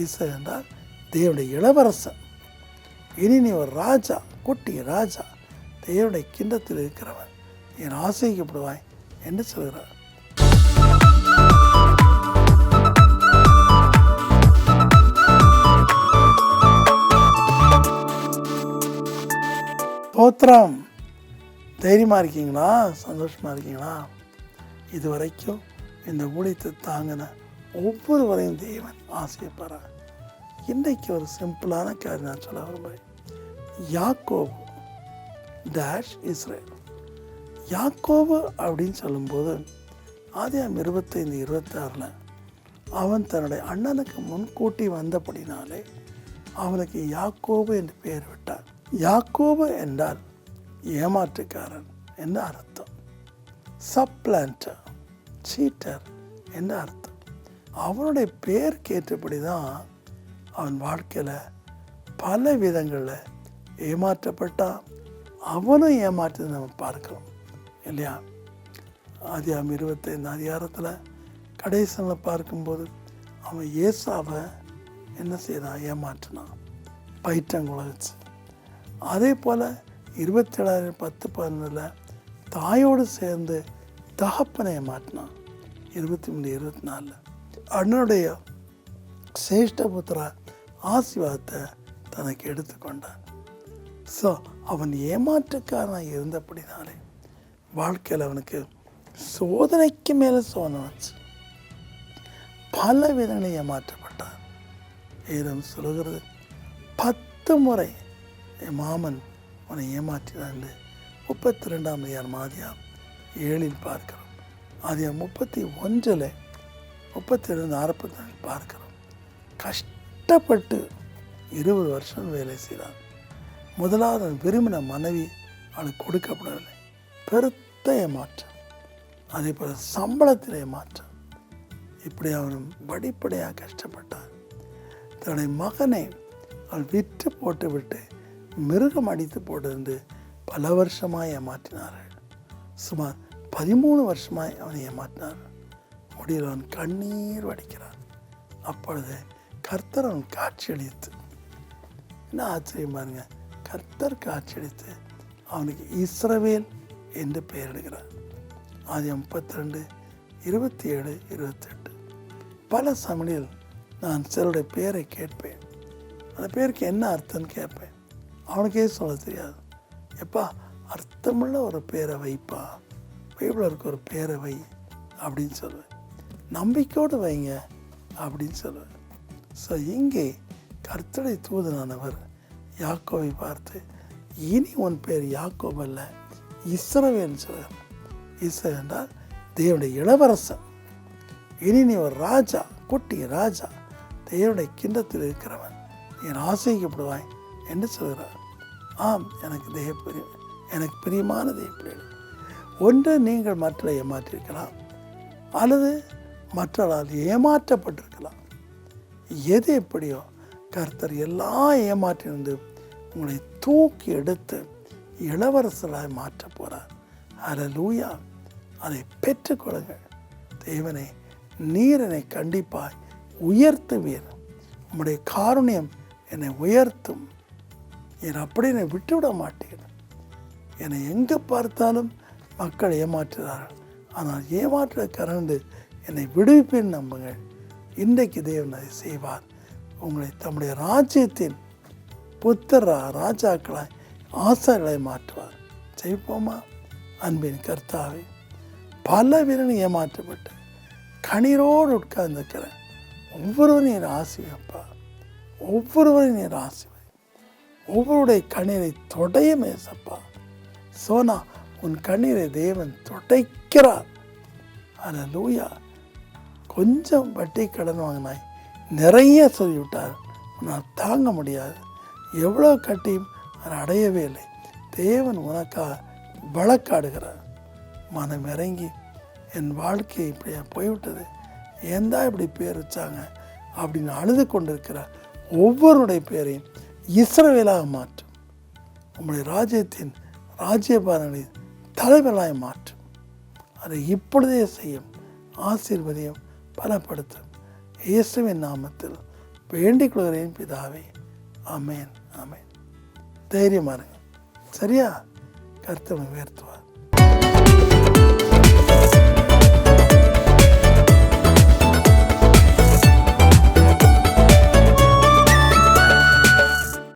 ஈசன் என்றால் தேவனுடைய இளவரசன். இனி நீ ஒரு ராஜா, குட்டி ராஜா, தேவனுடைய கிண்ணத்தில் இருக்கிறவன், என் ஆசைக்கப்படுவாய் என்று சொல்கிறார். ஸ்தோத்திரம். தைரியமாக இருக்கீங்களா? சந்தோஷமாக இருக்கீங்களா? இதுவரைக்கும் இந்த ஊழியத்தை தாங்கின ஒவ்வொருவரையும் தேவன் ஆசைப்படுறார். இன்றைக்கு ஒரு சிம்பிளான காரியம் நான் சொல்ல விரும்புகிறேன். யாக்கோபு டேஷ் இஸ்ரேல். யாக்கோபு அப்படின்னு சொல்லும்போது ஆதியாகமம் 25:26 அவன் தன்னுடைய அண்ணனுக்கு முன்கூட்டி வந்தபடினாலே அவனுக்கு யாக்கோபு என்று பெயர் விட்டார். யாக்கோபு என்றால் ஏமாற்றுக்காரன் என்று அர்த்தம். சப்ளான்டர், சீட்டர் என்று அர்த்தம். அவனுடைய பேர் கேட்டபடி தான் அவன் வாழ்க்கையில் பல விதங்களில் ஏமாற்றப்பட்டான். அவனும் ஏமாற்றதை நம்ம பார்க்கிறோம் இல்லையா? ஆதியாகமம் 25 கடைசியில் பார்க்கும்போது அவன் ஏசாவை என்ன செய்தான்? ஏமாற்றினான், பயிற்றங்குழச்சு. அதே போல் 27:10-11 தாயோடு சேர்ந்து தகப்பனை ஏமாற்றினான். 23-24 அண்ணனுடைய சேஷ்டபுத்திர ஆசீர்வாதத்தை தனக்கு எடுத்துக்கொண்டான். ஸோ அவன் ஏமாற்றக்காரனாக இருந்தபடினாலே வாழ்க்கையில் அவனுக்கு சோதனைக்கு மேலே சோதனை வச்சு பல விதங்களை ஏமாற்றப்பட்டான். ஏதம் சொல்லுகிறது 10 முறை என் மாமன் அவனை ஏமாற்றினான். 32 ஆதியாகமம் 7 பார்க்கிறோம். ஆதியாகமம் 31 32-64 பார்க்கிறோம். கஷ்டப்பட்டு 20 வருஷம் வேலை செய்தான். முதலாவது விரும்பின மனைவி அவனுக்கு கொடுக்கப்படவில்லை. பெருத்த ஏமாற்றம். அதே போல் சம்பளத்தில் ஏமாற்றம். இப்படி அவன் படிப்படியாக கஷ்டப்பட்டான். தன்னுடைய மகனை அவன் விற்று போட்டு விட்டு மிருகம் அடித்து போட்டிருந்து பல வருஷமாக ஏமாற்றினார்கள். சுமார் 13 வருஷமாய் அவனை ஏமாற்றினார்கள். முடிவில் அவன் கண்ணீர் வடிக்கிறான். அப்பொழுது கர்த்தர் அவன் காட்சியளித்து, என்ன ஆச்சரியம் பாருங்க, கர்த்தர் காட்சியளித்து அவனுக்கு இஸ்ரவேல் என்று பெயரிடுகிறார். ஆதியாகமம் 32:27-28 பல சமயங்களில் நான் சிலருடைய பேரை கேட்பேன். அந்த பேருக்கு என்ன அர்த்தம்னு கேட்பேன். அவனுக்கே சொல்ல தெரியாது. எப்பா அர்த்தமுள்ள ஒரு பேரை வைப்பா, பைபிளில் இருக்க ஒரு பேரை வை அப்படின்னு சொல்லுவேன். நம்பிக்கையோடு வைங்க அப்படின்னு சொல்லுவேன். ஸோ இங்கே கர்த்தருடைய தூதனானவர் யாக்கோபை பார்த்து, இனி உன் பேர் யாக்கோபு அல்ல இஸ்ரவேல் சொல்கிறார். இஸ்ரவேல் என்றால் தேவனுடைய இளவரசன். இனி நீ ஒரு ராஜா, குட்டி ராஜா, தேவனுடைய கிண்ணத்தில் இருக்கிறவன், என் ஆசைக்கப்படுவாய் என்று சொல்கிறார். ஆம், எனக்கு பிரியமான தேவப்பிள்ளைகள், ஒன்று நீங்கள் மற்றவரை ஏமாற்றிருக்கலாம், அல்லது மற்றவர்களால் ஏமாற்றப்பட்டிருக்கலாம். எது எப்படியோ கர்த்தர் எல்லா ஏமாற்றிலிருந்து உங்களை தூக்கி எடுத்து இளவரசராய் மாற்ற போகிறார். அல்லேலூயா. அதை பெற்றுக்கொள்ளுங்கள். தேவனே, நீர் என்னை கண்டிப்பாய் உயர்த்துவீர். உம்முடைய காருண்யம் என்னை உயர்த்தும். என் அப்படி என்னை விட்டுவிட மாட்டேன். என்னை எங்கே பார்த்தாலும் மக்கள் ஏமாற்றுகிறார்கள். ஆனால் ஏமாற்ற கரண்டு என்னை விடுவிப்பேன் நம்புங்கள். இன்றைக்கு தேவன் அதை செய்வார். உங்களை தம்முடைய ராஜ்யத்தின் ராஜாக்களாய் ஆசாரிகளை மாற்றுவார். செய்வோமா? அன்பின் கர்த்தாவே, பல வீரனை ஏமாற்றப்பட்டு கண்ணீரோடு உட்கார்ந்துக்கிறேன் ஒவ்வொருவரும் நீர் ஆசிரியப்பா, ஒவ்வொருவரையும் நீர் ஆசிவை, ஒவ்வொருடைய கண்ணீரை தொடைய மேசப்பா. சோனா, உன் கண்ணீரை தேவன் துடைக்கிறார். அல்லேலூயா. கொஞ்சம் வட்டி கடன் வாங்கினாய், நிறைய சொல்லிவிட்டார். உன்னால் தாங்க முடியாது. எவ்வளோ கட்டியும் அதை அடையவே இல்லை. தேவன் உனக்காக வழக்காடுகிறார். மனம் இறங்கி, என் வாழ்க்கை இப்படியா போய்விட்டது, ஏந்தா இப்படி பேர் வச்சாங்க அப்படின்னு அழுது கொண்டிருக்கிற ஒவ்வொருடைய பேரையும் இஸ்ரவேலாக மாற்றும். உங்களுடைய ராஜ்யத்தின் ராஜ்யபாரங்களின் தலைவராய் மாற்றும். அதை இப்பொழுதே செய்யும். ஆசீர்வதியும், பலப்படுத்தும். இயேசுவின் நாமத்தில் வேண்டிக் கொள்கிறேன் பிதாவே. ஆமேன், ஆமேன். தைரியமாக இருங்க. சரியா? கர்த்தர் உயர்த்துவார்.